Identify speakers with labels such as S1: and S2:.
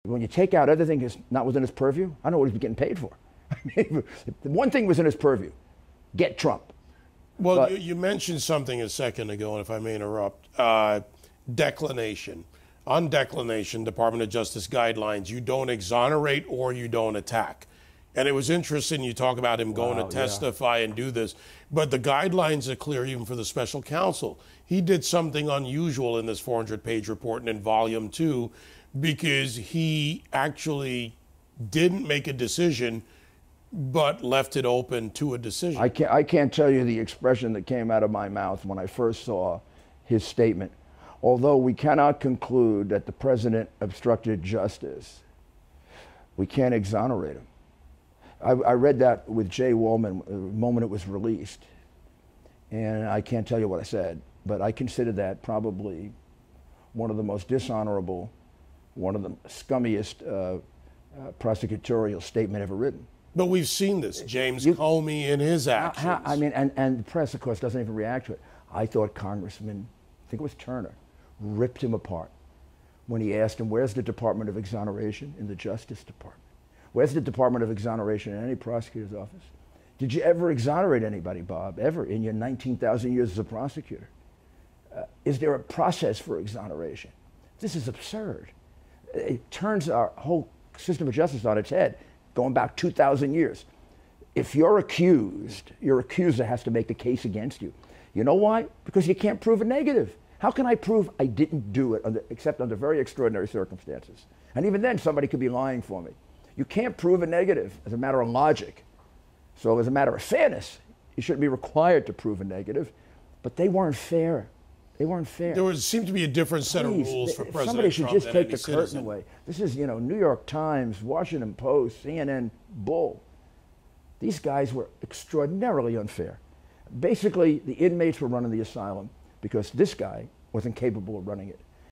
S1: When you take out everything that's not within his purview, I don't know what he's getting paid for. I mean, one thing was in his purview: get Trump.
S2: Well, but you mentioned something a second ago, and if I may interrupt, declination. On declination, Department of Justice guidelines, you don't exonerate or you don't attack. And it was interesting you talk about him going to testify and do this, but the guidelines are clear even for the special counsel. He did something unusual in this 400-page report and in volume 2 because he actually didn't make a decision but left it open to a decision.
S1: I can't tell you the expression that came out of my mouth when I first saw his statement. Although we cannot conclude that the president obstructed justice, we can't exonerate him. I read that with Jay Wolman the moment it was released, and I can't tell you what I said, but I consider that probably one of the most dishonorable, one of the scummiest prosecutorial statement ever written.
S2: But we've seen this, James Comey in his actions.
S1: I mean, and the press, of course, doesn't even react to it. I thought Congressman, I think it was Turner, ripped him apart when he asked him, where's the Department of Exoneration in the Justice Department? Where's the Department of Exoneration in any prosecutor's office? Did you ever exonerate anybody, Bob, ever in your 19,000 years as a prosecutor? Is there a process for exoneration? This is absurd. It turns our whole system of justice on its head, going back 2,000 years. If you're accused, your accuser has to make the case against you. You know why? Because you can't prove a negative. How can I prove I didn't do it except under very extraordinary circumstances? And even then, somebody could be lying for me. You can't prove a negative as a matter of logic. So as a matter of fairness, you shouldn't be required to prove a negative. But they weren't fair. They weren't fair.
S2: There seemed to be a different set of rules for President Trump.
S1: Somebody should just take the curtain away. This is, New York Times, Washington Post, CNN, bull. These guys were extraordinarily unfair. Basically, the inmates were running the asylum because this guy wasn't capable of running it.